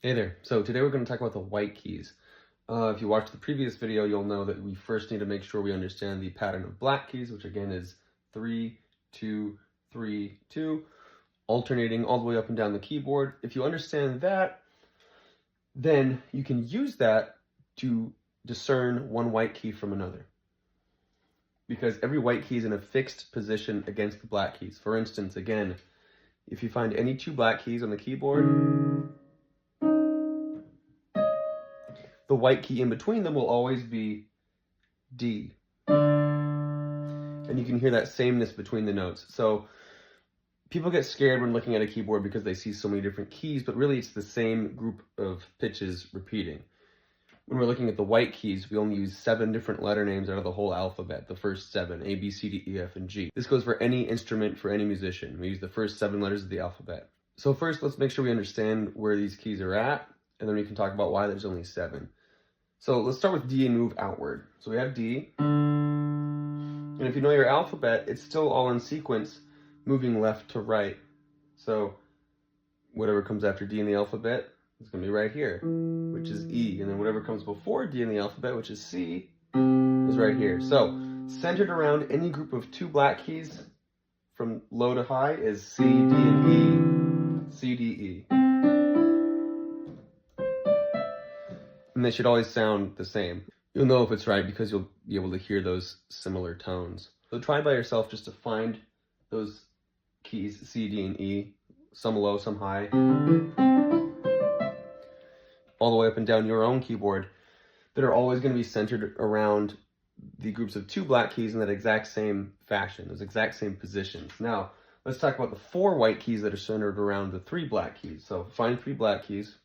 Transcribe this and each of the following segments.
Hey there. So today we're going to talk about the white keys. If you watched the previous video, you'll know that we first need to make sure we understand the pattern of black keys, which again is 3, 2, 3, 2, alternating all the way up and down the keyboard. If you understand that, then you can use that to discern one white key from another. Because every white key is in a fixed position against the black keys. For instance, again, if you find any two black keys on the keyboard, the white key in between them will always be D. And you can hear that sameness between the notes. So people get scared when looking at a keyboard because they see so many different keys, but really it's the same group of pitches repeating. When we're looking at the white keys, we only use 7 different letter names out of the whole alphabet, the first 7, A, B, C, D, E, F, and G. This goes for any instrument, for any musician. We use the first 7 letters of the alphabet. So first, let's make sure we understand where these keys are at, and then we can talk about why there's only 7. So let's start with D and move outward. So we have D, and if you know your alphabet, it's still all in sequence, moving left to right. So whatever comes after D in the alphabet is going to be right here, which is E. And then whatever comes before D in the alphabet, which is C, is right here. So centered around any group of 2 black keys from low to high is C, D, and E. C, D, E. And they should always sound the same. You'll know if it's right because you'll be able to hear those similar tones. So try by yourself just to find those keys, C, D, and E, some low, some high, all the way up and down your own keyboard, that are always going to be centered around the groups of 2 black keys in that exact same fashion, those exact same positions. Now, let's talk about the 4 white keys that are centered around the 3 black keys. So find 3 black keys.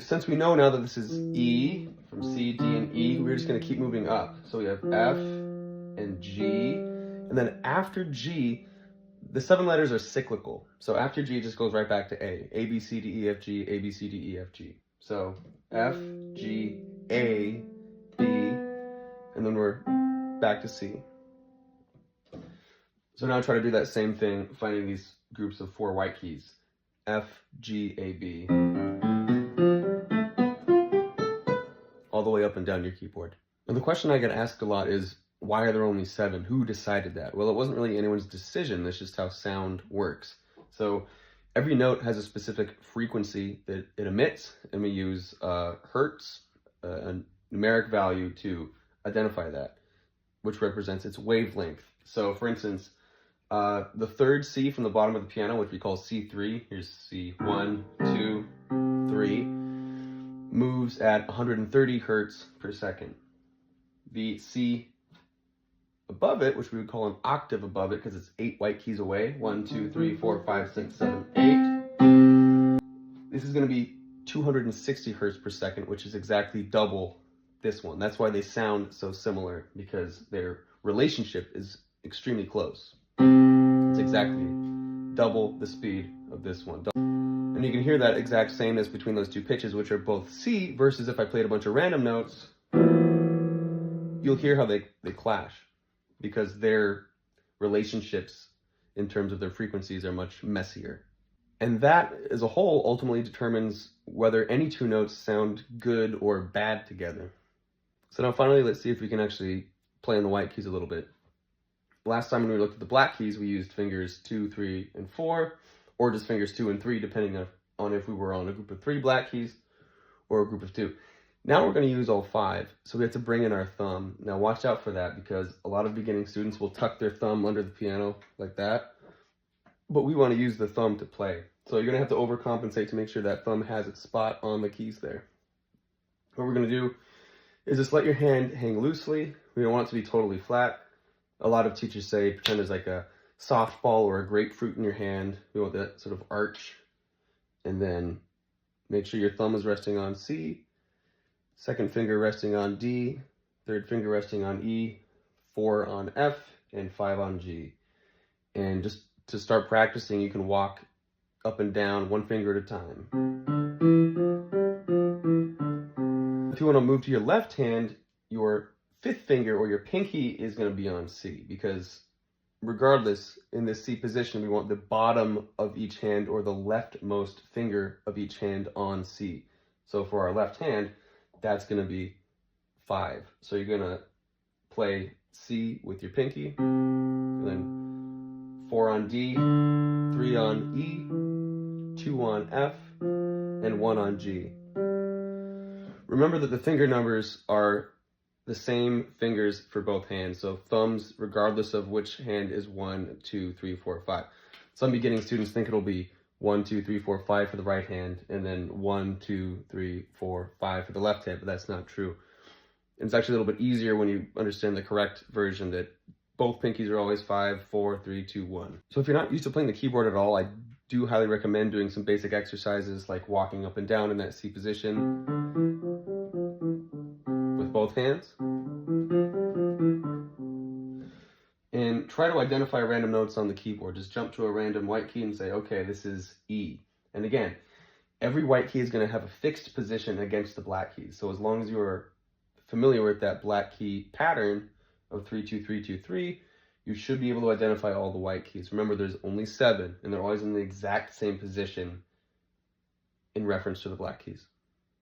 Since we know now that this is E, from C, D, and E, we're just going to keep moving up. So we have F and G, and then after G, the 7 letters are cyclical. So after G, it just goes right back to A. A, B, C, D, E, F, G, A, B, C, D, E, F, G. So F, G, A, B, and then we're back to C. So now try to do that same thing, finding these groups of 4 white keys. F, G, A, B. All the way up and down your keyboard. And the question I get asked a lot is, why are there only 7? Who decided that? Well, it wasn't really anyone's decision. That's just how sound works. So every note has a specific frequency that it emits, and we use hertz, a numeric value, to identify that, which represents its wavelength. So for instance, the third C from the bottom of the piano, which we call C3, here's C, 1, 2, 3, moves at 130 hertz per second. The C above it, which we would call an octave above it because it's 8 white keys away, 1, 2, 3, 4, 5, 6, 7, 8. This is going to be 260 hertz per second, which is exactly double this one. That's why they sound so similar, because their relationship is extremely close. It's exactly double the speed of this one. And you can hear that exact sameness between those 2 pitches, which are both C, versus if I played a bunch of random notes, you'll hear how they clash, because their relationships in terms of their frequencies are much messier. And that, as a whole, ultimately determines whether any 2 notes sound good or bad together. So now finally, let's see if we can actually play on the white keys a little bit. Last time when we looked at the black keys, we used fingers 2, 3, and 4, or just fingers 2 and 3, depending on if we were on a group of 3 black keys or a group of 2. Now we're going to use all 5, so we have to bring in our thumb. Now watch out for that, because a lot of beginning students will tuck their thumb under the piano like that, but we want to use the thumb to play. So you're going to have to overcompensate to make sure that thumb has its spot on the keys there. What we're going to do is just let your hand hang loosely. We don't want it to be totally flat. A lot of teachers say pretend there's like a softball or a grapefruit in your hand. We want that sort of arch. And then make sure your thumb is resting on C, second finger resting on D, third finger resting on E, 4 on F, and 5 on G. And just to start practicing, you can walk up and down 1 finger at a time. If you want to move to your left hand, your 5th finger or your pinky is going to be on C, because regardless, in this C position, we want the bottom of each hand or the leftmost finger of each hand on C. So for our left hand, that's going to be 5. So you're going to play C with your pinky, and then 4 on D, 3 on E, 2 on F, and 1 on G. Remember that the finger numbers are the same fingers for both hands. So thumbs, regardless of which hand, is 1, 2, 3, 4, 5. Some beginning students think it'll be 1, 2, 3, 4, 5 for the right hand, and then 1, 2, 3, 4, 5 for the left hand, but that's not true. It's actually a little bit easier when you understand the correct version, that both pinkies are always 5, 4, 3, 2, 1. So if you're not used to playing the keyboard at all, I do highly recommend doing some basic exercises like walking up and down in that C position with both hands. And try to identify random notes on the keyboard. Just jump to a random white key and say, okay, this is E. And again, every white key is going to have a fixed position against the black keys. So as long as you're familiar with that black key pattern of 3, 2, 3, 2, 3, you should be able to identify all the white keys. Remember, there's only 7, and they're always in the exact same position in reference to the black keys.